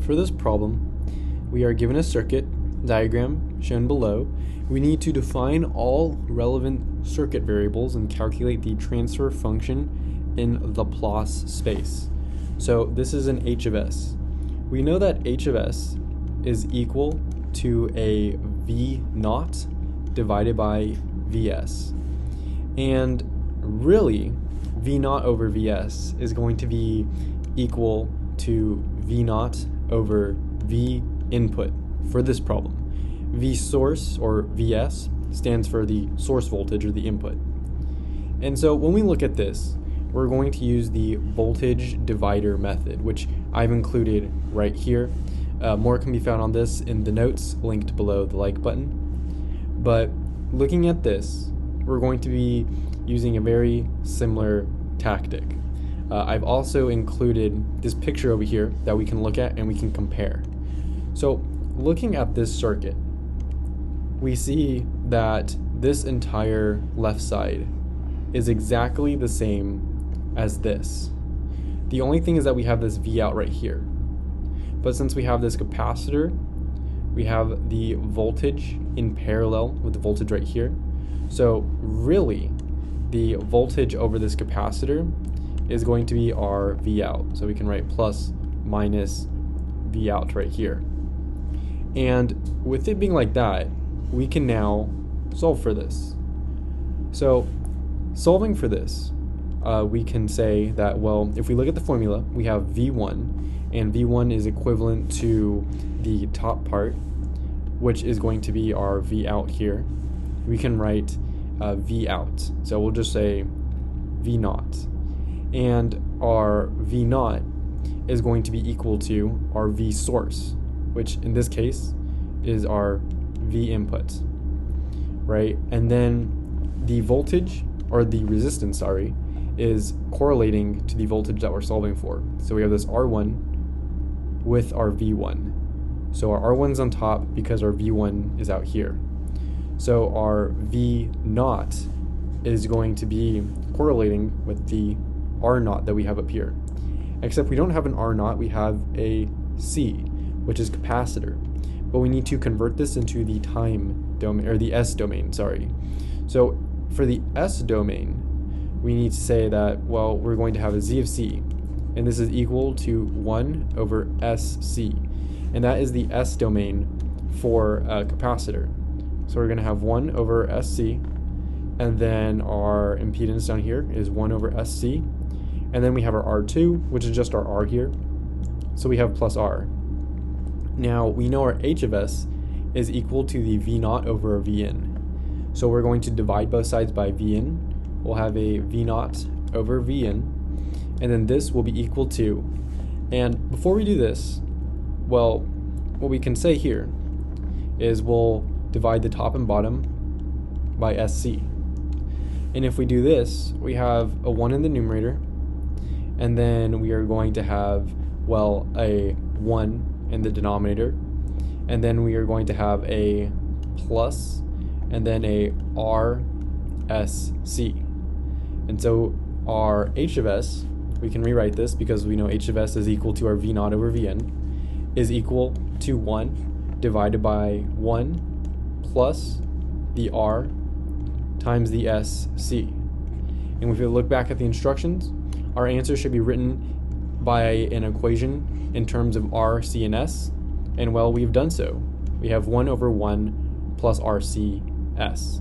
for this problem, we are given a circuit diagram shown below. We need to define all relevant circuit variables and calculate the transfer function in Laplace space. So this is an h of s. We know that h of s is equal to a v naught divided by vs. And really, v naught over vs is going to be equal to v naught over v input for this problem. V source, or vs, stands for the source voltage or the input. And so when we look at this, we're going to use the voltage divider method, which I've included right here. More can be found on this in the notes linked below the like button. But looking at this, we're going to be using a very similar tactic. I've also included this picture over here that we can look at and we can compare. So looking at this circuit, we see that this entire left side is exactly the same as this. The only thing is that we have this V out right here. But since we have this capacitor, we have the voltage in parallel with the voltage right here. So really, the voltage over this capacitor is going to be our V out. So we can write plus minus V out right here. And with it being like that, we can now solve for this. So solving for this, we can say that, well, if we look at the formula, we have V1, and V1 is equivalent to the top part, which is going to be our V out here. We can write V out. So we'll just say V naught. And our V naught is going to be equal to our V source, which in this case is our V input, right? And then the voltage, or the resistance, sorry, is correlating to the voltage that we're solving for. So we have this R1 with our V1. So our R1's on top because our V1 is out here. So our V naught is going to be correlating with the R naught that we have up here. Except we don't have an R naught, we have a C, which is capacitor. But we need to convert this into the time domain, or the S domain, sorry. So for the S domain, we need to say that, well, we're going to have a Z of C, and this is equal to 1 over SC. And that is the S domain for a capacitor. So we're going to have 1 over SC, and then our impedance down here is 1 over SC. And then we have our R2, which is just our R here. So we have plus R. Now, we know our H of S is equal to the V naught over V in. So we're going to divide both sides by V in. We'll have a V naught over V in. And then this will be equal to, and before we do this, well, what we can say here is we'll divide the top and bottom by SC. And if we do this, we have a 1 in the numerator, and then we are going to have, well, a 1 in the denominator, and then we are going to have a plus, and then a RSC. And so our H of S, we can rewrite this because we know H of S is equal to our V naught over Vn, is equal to 1 divided by 1 plus the R times the SC. And if we look back at the instructions, our answer should be written by an equation in terms of R, C, and S, and well, we've done so. We have 1 over 1 plus RC S.